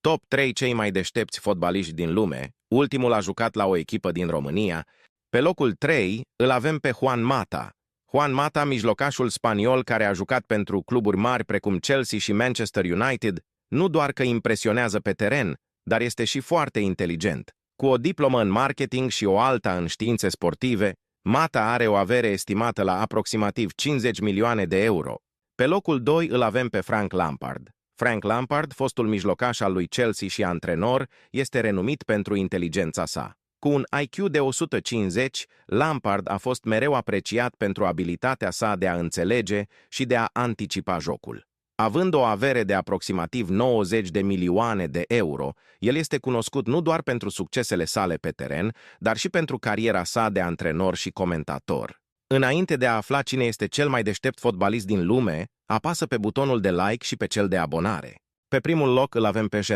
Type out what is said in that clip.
Top 3 cei mai deștepți fotbaliști din lume, ultimul a jucat la o echipă din România. Pe locul 3 îl avem pe Juan Mata. Juan Mata, mijlocașul spaniol care a jucat pentru cluburi mari precum Chelsea și Manchester United, nu doar că impresionează pe teren, dar este și foarte inteligent. Cu o diplomă în marketing și o alta în științe sportive, Mata are o avere estimată la aproximativ 50 milioane de euro. Pe locul 2 îl avem pe Frank Lampard. Frank Lampard, fostul mijlocaș al lui Chelsea și antrenor, este renumit pentru inteligența sa. Cu un IQ de 150, Lampard a fost mereu apreciat pentru abilitatea sa de a înțelege și de a anticipa jocul. Având o avere de aproximativ 90 de milioane de euro, el este cunoscut nu doar pentru succesele sale pe teren, dar și pentru cariera sa de antrenor și comentator. Înainte de a afla cine este cel mai deștept fotbalist din lume, apasă pe butonul de like și pe cel de abonare. Pe primul loc îl avem pe Gerard